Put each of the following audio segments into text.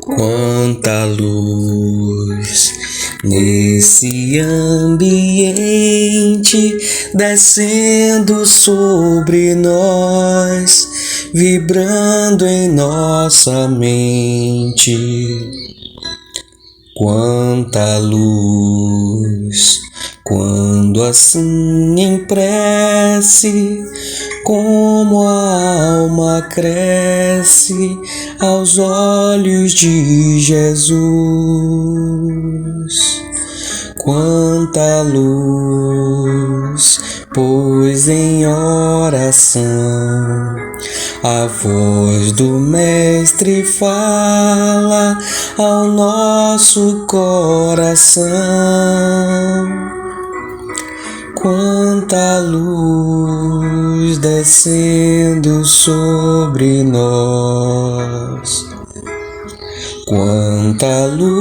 Quanta luz nesse ambiente descendo sobre nós, vibrando em nossa mente. Quanta luz, quando assim em prece, como a alma cresce aos olhos de Jesus. Quanta luz, pois em oração a voz do Mestre fala ao nosso coração. Quanta luz descendo sobre nós. Quanta luz,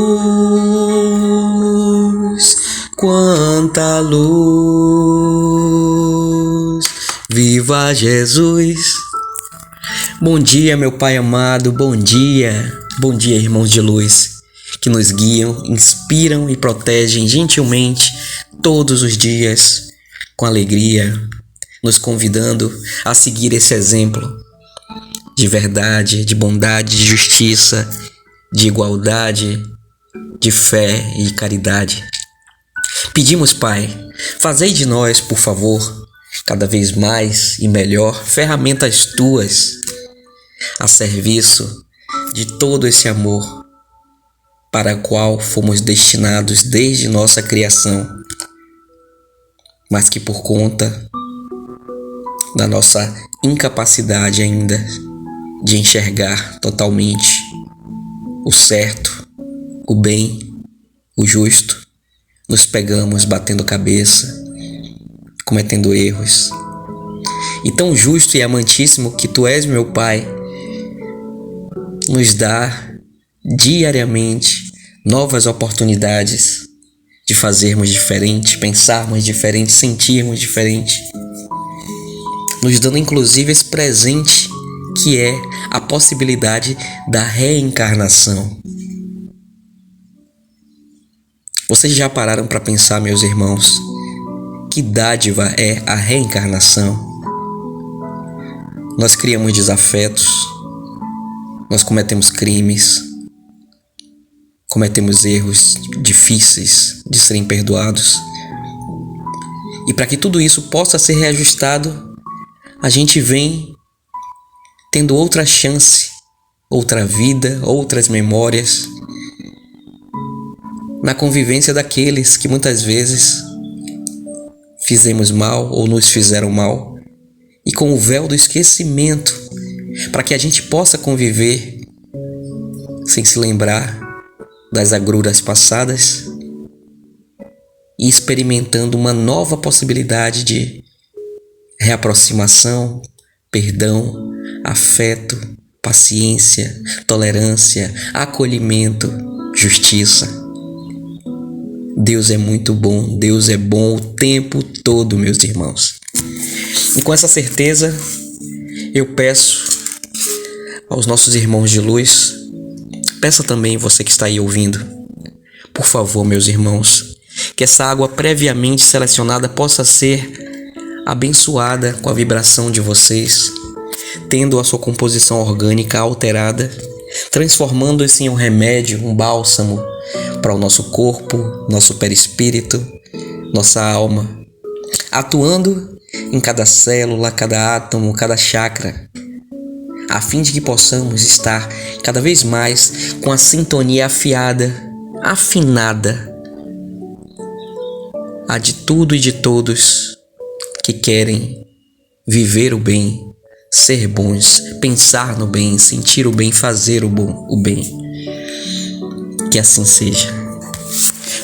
quanta luz. Viva Jesus! Bom dia, meu Pai amado, bom dia. Bom dia, irmãos de luz, que nos guiam, inspiram e protegem gentilmente todos os dias, com alegria, nos convidando a seguir esse exemplo de verdade, de bondade, de justiça, de igualdade, de fé e caridade. Pedimos, Pai, fazei de nós, por favor, cada vez mais e melhor, ferramentas Tuas a serviço de todo esse amor para o qual fomos destinados desde nossa criação, mas que por conta da nossa incapacidade ainda de enxergar totalmente o certo, o bem, o justo, nos pegamos batendo cabeça, cometendo erros. E tão justo e amantíssimo que Tu és, meu Pai, nos dá diariamente novas oportunidades de fazermos diferente, pensarmos diferente, sentirmos diferente, nos dando inclusive esse presente que é a possibilidade da reencarnação. Vocês já pararam para pensar, meus irmãos, que dádiva é a reencarnação? Nós criamos desafetos, nós cometemos crimes, cometemos erros difíceis de serem perdoados. E para que tudo isso possa ser reajustado, a gente vem tendo outra chance, outra vida, outras memórias, na convivência daqueles que muitas vezes fizemos mal ou nos fizeram mal, e com o véu do esquecimento, para que a gente possa conviver sem se lembrar das agruras passadas e experimentando uma nova possibilidade de reaproximação, perdão, afeto, paciência, tolerância, acolhimento, justiça. Deus é muito bom, Deus é bom o tempo todo, meus irmãos. E com essa certeza, eu peço aos nossos irmãos de luz, peça também você que está aí ouvindo, por favor, meus irmãos, que essa água previamente selecionada possa ser abençoada com a vibração de vocês, tendo a sua composição orgânica alterada, transformando-se em um remédio, um bálsamo para o nosso corpo, nosso perispírito, nossa alma, atuando em cada célula, cada átomo, cada chakra, a fim de que possamos estar cada vez mais com a sintonia afiada, afinada, a de tudo e de todos que querem viver o bem, ser bons, pensar no bem, sentir o bem, fazer o bem. Que assim seja.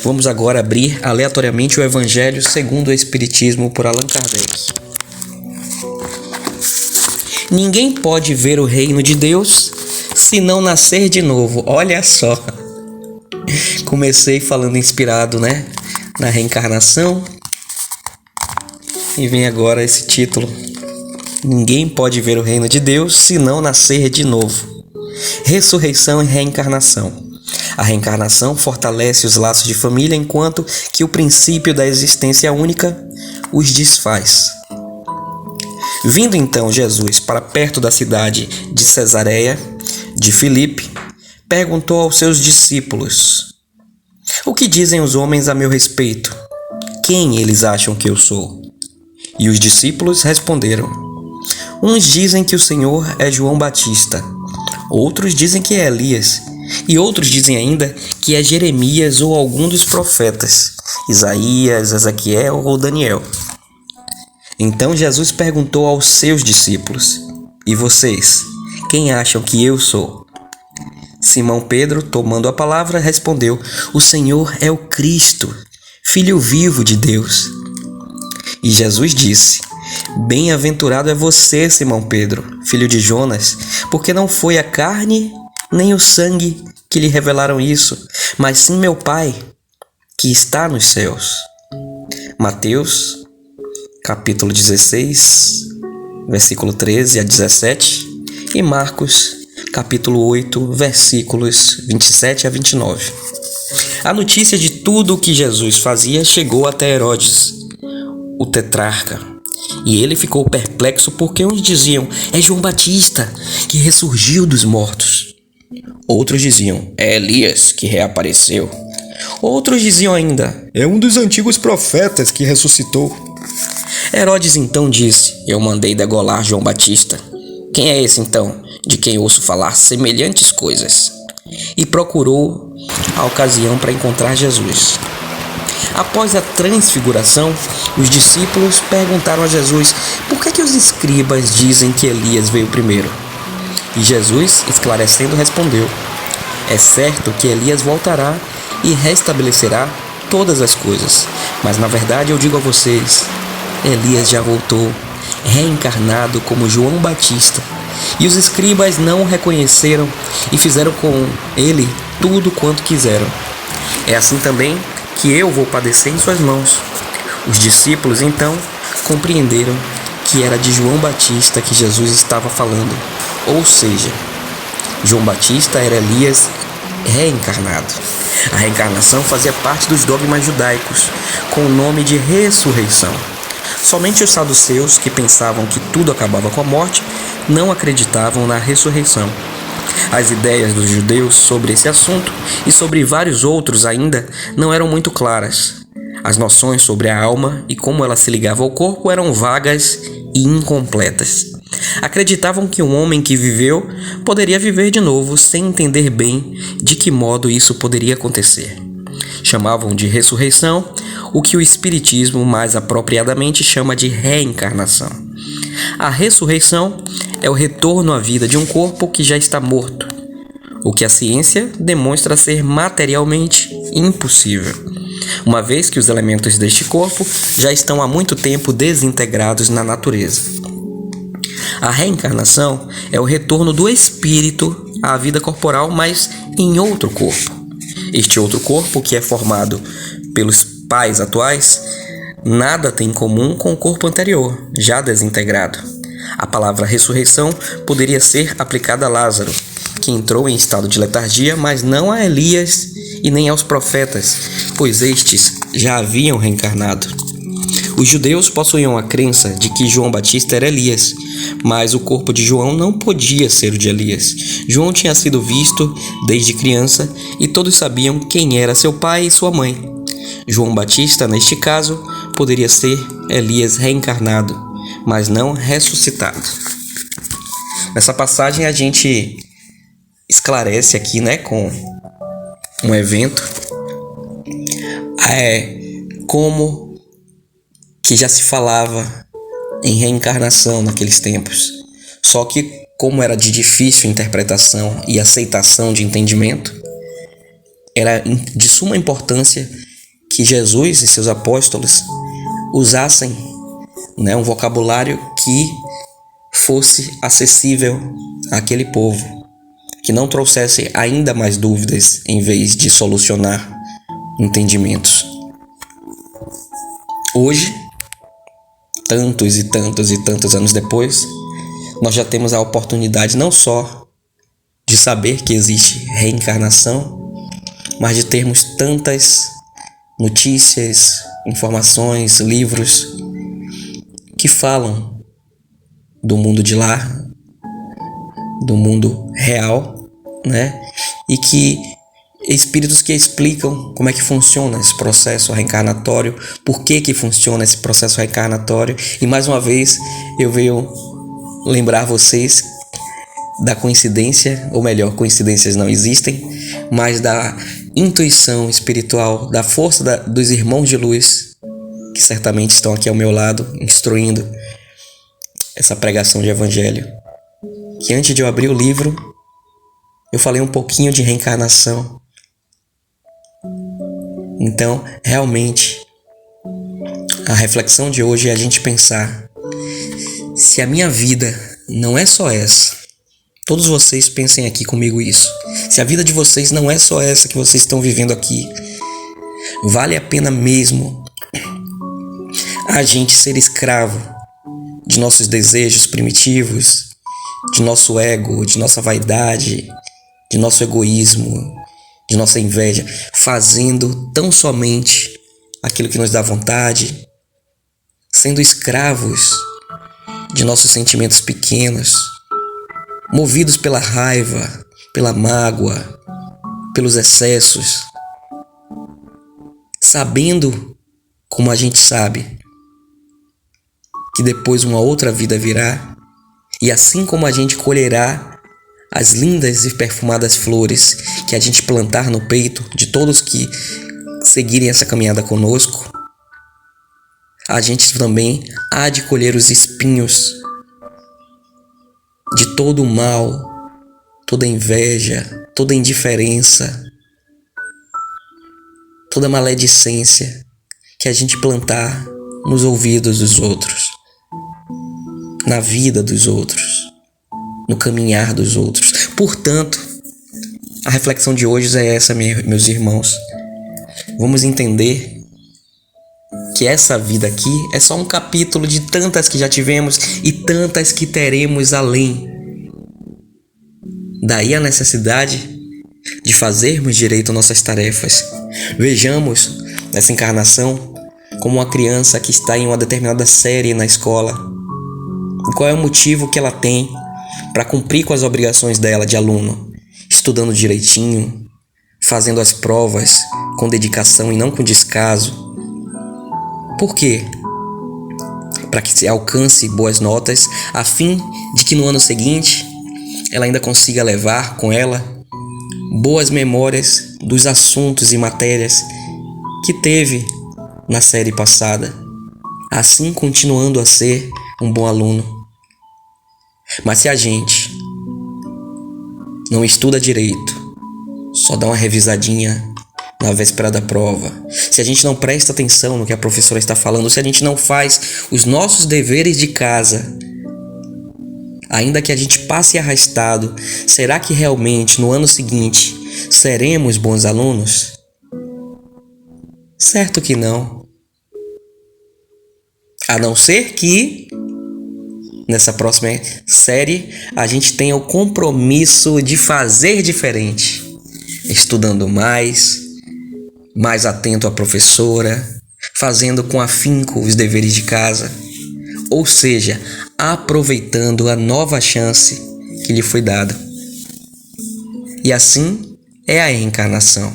Vamos agora abrir aleatoriamente o Evangelho segundo o Espiritismo por Allan Kardec. Ninguém pode ver o reino de Deus se não nascer de novo. Olha só. Comecei falando inspirado, na reencarnação. E vem agora esse título. Ninguém pode ver o reino de Deus se não nascer de novo. Ressurreição e reencarnação. A reencarnação fortalece os laços de família, enquanto que o princípio da existência única os desfaz. Vindo então Jesus para perto da cidade de Cesareia de Filipe, perguntou aos seus discípulos: "O que dizem os homens a meu respeito? Quem eles acham que eu sou?" E os discípulos responderam: "Uns dizem que o Senhor é João Batista, outros dizem que é Elias, e outros dizem ainda que é Jeremias ou algum dos profetas, Isaías, Ezequiel ou Daniel." Então Jesus perguntou aos seus discípulos: "E vocês, quem acham que eu sou?" Simão Pedro, tomando a palavra, respondeu: "O Senhor é o Cristo, Filho vivo de Deus." E Jesus disse: "Bem-aventurado é você, Simão Pedro, filho de Jonas, porque não foi a carne nem o sangue que lhe revelaram isso, mas sim meu Pai, que está nos céus." Mateus, capítulo 16, versículo 13 a 17, e Marcos, capítulo 8, versículos 27 a 29. A notícia de tudo o que Jesus fazia chegou até Herodes, o tetrarca, e ele ficou perplexo porque uns diziam: "É João Batista, que ressurgiu dos mortos." Outros diziam: "É Elias, que reapareceu." Outros diziam ainda: "É um dos antigos profetas que ressuscitou." Herodes então disse: "Eu mandei degolar João Batista. Quem é esse então, de quem ouço falar semelhantes coisas?" E procurou a ocasião para encontrar Jesus. Após a transfiguração, os discípulos perguntaram a Jesus: "Por que os escribas dizem que Elias veio primeiro?" E Jesus, esclarecendo, respondeu: "É certo que Elias voltará e restabelecerá todas as coisas, mas na verdade eu digo a vocês, Elias já voltou, reencarnado como João Batista, e os escribas não o reconheceram e fizeram com ele tudo quanto quiseram. É assim também que eu vou padecer em suas mãos." Os discípulos então compreenderam que era de João Batista que Jesus estava falando, ou seja, João Batista era Elias reencarnado. A reencarnação fazia parte dos dogmas judaicos, com o nome de ressurreição. Somente os saduceus, que pensavam que tudo acabava com a morte, não acreditavam na ressurreição. As ideias dos judeus sobre esse assunto e sobre vários outros ainda não eram muito claras. As noções sobre a alma e como ela se ligava ao corpo eram vagas e incompletas. Acreditavam que um homem que viveu poderia viver de novo sem entender bem de que modo isso poderia acontecer. Chamavam de ressurreição o que o Espiritismo mais apropriadamente chama de reencarnação. A ressurreição é o retorno à vida de um corpo que já está morto, o que a ciência demonstra ser materialmente impossível, uma vez que os elementos deste corpo já estão há muito tempo desintegrados na natureza. A reencarnação é o retorno do espírito à vida corporal, mas em outro corpo. Este outro corpo, que é formado pelos pais atuais, nada tem em comum com o corpo anterior, já desintegrado. A palavra ressurreição poderia ser aplicada a Lázaro, que entrou em estado de letargia, mas não a Elias e nem aos profetas, pois estes já haviam reencarnado. Os judeus possuíam a crença de que João Batista era Elias, mas o corpo de João não podia ser o de Elias. João tinha sido visto desde criança e todos sabiam quem era seu pai e sua mãe. João Batista, neste caso, poderia ser Elias reencarnado, mas não ressuscitado. Nessa passagem a gente esclarece aqui, com um evento, como que já se falava em reencarnação naqueles tempos. Só que, como era de difícil interpretação e aceitação de entendimento, era de suma importância que Jesus e seus apóstolos usassem um vocabulário que fosse acessível àquele povo, que não trouxesse ainda mais dúvidas em vez de solucionar entendimentos. Hoje, tantos e tantos e tantos anos depois, nós já temos a oportunidade não só de de saber que existe reencarnação, mas de termos tantas notícias, informações, livros que falam do mundo de lá, do mundo real, né? E que espíritos que explicam como é que funciona esse processo reencarnatório, por que funciona esse processo reencarnatório. E mais uma vez eu venho lembrar vocês da coincidência, ou melhor, coincidências não existem, mas da intuição espiritual, da força dos irmãos de luz, que certamente estão aqui ao meu lado, instruindo essa pregação de evangelho. Que antes de eu abrir o livro, eu falei um pouquinho de reencarnação. Então, realmente, a reflexão de hoje é a gente pensar: se a minha vida não é só essa, todos vocês pensem aqui comigo isso, se a vida de vocês não é só essa que vocês estão vivendo aqui, vale a pena mesmo a gente ser escravo de nossos desejos primitivos, de nosso ego, de nossa vaidade, de nosso egoísmo, de nossa inveja, fazendo tão somente aquilo que nos dá vontade, sendo escravos de nossos sentimentos pequenos, movidos pela raiva, pela mágoa, pelos excessos, sabendo, como a gente sabe, que depois uma outra vida virá, e assim como a gente colherá as lindas e perfumadas flores que a gente plantar no peito de todos que seguirem essa caminhada conosco, a gente também há de colher os espinhos de todo o mal, toda a inveja, toda a indiferença, toda a maledicência que a gente plantar nos ouvidos dos outros, na vida dos outros, no caminhar dos outros. Portanto, a reflexão de hoje é essa, meus irmãos. Vamos entender que essa vida aqui é só um capítulo de tantas que já tivemos e tantas que teremos além. Daí a necessidade de fazermos direito nossas tarefas. Vejamos essa encarnação como uma criança que está em uma determinada série na escola. E qual é o motivo que ela tem para cumprir com as obrigações dela de aluno? Estudando direitinho, fazendo as provas com dedicação e não com descaso. Por quê? Para que se alcance boas notas, a fim de que no ano seguinte ela ainda consiga levar com ela boas memórias dos assuntos e matérias que teve na série passada, assim continuando a ser um bom aluno. Mas se a gente não estuda direito, só dá uma revisadinha na véspera da prova, se a gente não presta atenção no que a professora está falando, se a gente não faz os nossos deveres de casa, ainda que a gente passe arrastado, será que realmente no ano seguinte seremos bons alunos? Certo que não. A não ser que nessa próxima série a gente tenha o compromisso de fazer diferente, estudando mais atento à professora, fazendo com afinco os deveres de casa, ou seja, aproveitando a nova chance que lhe foi dada. E assim é a reencarnação,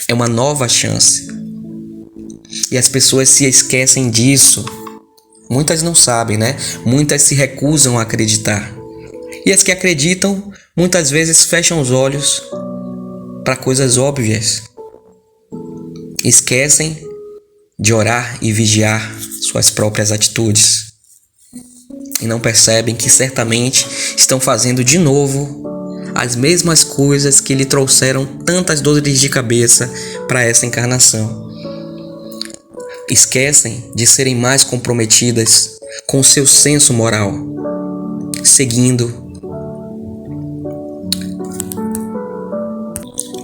é uma nova chance. E as pessoas se esquecem disso. Muitas não sabem, né? Muitas se recusam a acreditar. E as que acreditam, muitas vezes fecham os olhos para coisas óbvias. Esquecem de orar e vigiar suas próprias atitudes. E não percebem que certamente estão fazendo de novo as mesmas coisas que lhe trouxeram tantas dores de cabeça para essa encarnação. Esquecem de serem mais comprometidas com seu senso moral, seguindo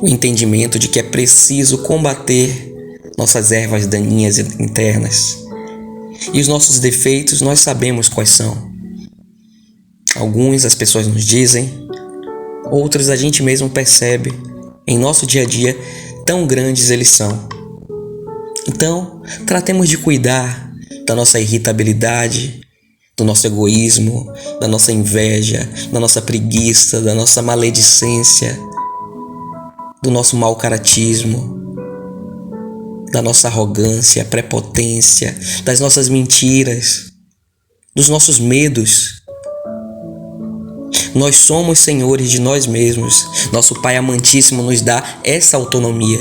o entendimento de que é preciso combater nossas ervas daninhas internas. E os nossos defeitos nós sabemos quais são. Alguns as pessoas nos dizem, outros a gente mesmo percebe em nosso dia a dia, tão grandes eles são. Então, tratemos de cuidar da nossa irritabilidade, do nosso egoísmo, da nossa inveja, da nossa preguiça, da nossa maledicência, do nosso mau caratismo, da nossa arrogância, prepotência, das nossas mentiras, dos nossos medos. Nós somos senhores de nós mesmos. Nosso Pai amantíssimo nos dá essa autonomia,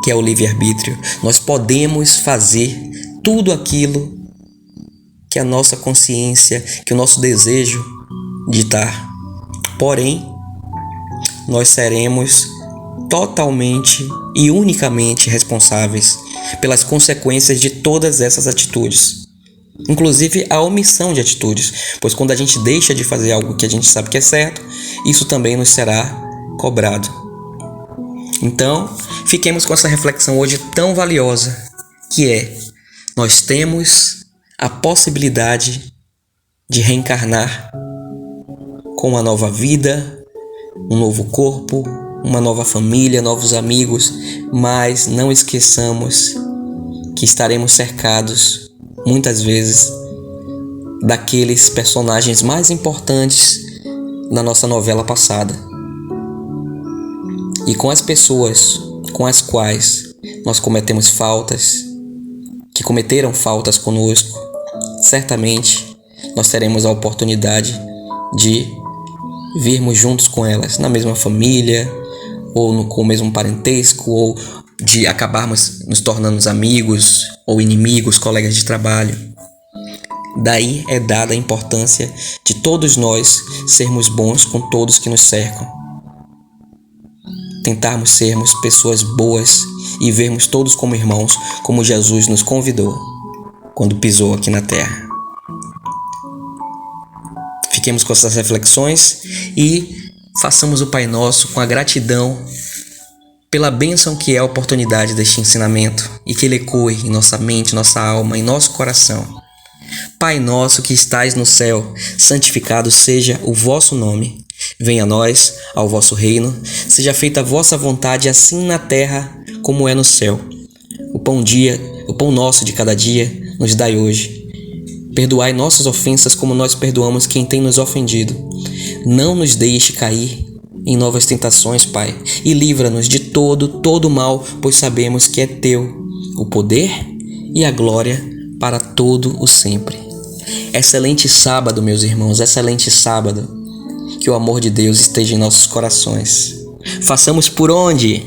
que é o livre-arbítrio. Nós podemos fazer tudo aquilo que a nossa consciência, que o nosso desejo ditar. Porém, nós seremos totalmente e unicamente responsáveis pelas consequências de todas essas atitudes. Inclusive a omissão de atitudes, pois quando a gente deixa de fazer algo que a gente sabe que é certo, isso também nos será cobrado. Então, fiquemos com essa reflexão hoje tão valiosa, que é: nós temos a possibilidade de reencarnar com uma nova vida, um novo corpo, uma nova família, novos amigos, mas não esqueçamos que estaremos cercados muitas vezes daqueles personagens mais importantes da nossa novela passada. E com as pessoas com as quais nós cometemos faltas, que cometeram faltas conosco, certamente nós teremos a oportunidade de virmos juntos com elas, na mesma família, ou com o mesmo parentesco, ou de acabarmos nos tornando amigos ou inimigos, colegas de trabalho. Daí é dada a importância de todos nós sermos bons com todos que nos cercam. Tentarmos sermos pessoas boas e vermos todos como irmãos, como Jesus nos convidou quando pisou aqui na terra. Fiquemos com essas reflexões e façamos o Pai Nosso com a gratidão pela bênção que é a oportunidade deste ensinamento e que ele ecoe em nossa mente, nossa alma, em nosso coração. Pai nosso que estais no céu, santificado seja o vosso nome. Venha a nós, ao vosso reino, seja feita a vossa vontade, assim na terra como é no céu. O pão nosso de cada dia nos dai hoje. Perdoai nossas ofensas como nós perdoamos quem tem nos ofendido. Não nos deixe cair em novas tentações, Pai, e livra-nos de todo mal, pois sabemos que é Teu o poder e a glória para todo o sempre. Excelente sábado, meus irmãos, excelente sábado. Que o amor de Deus esteja em nossos corações. Façamos por onde?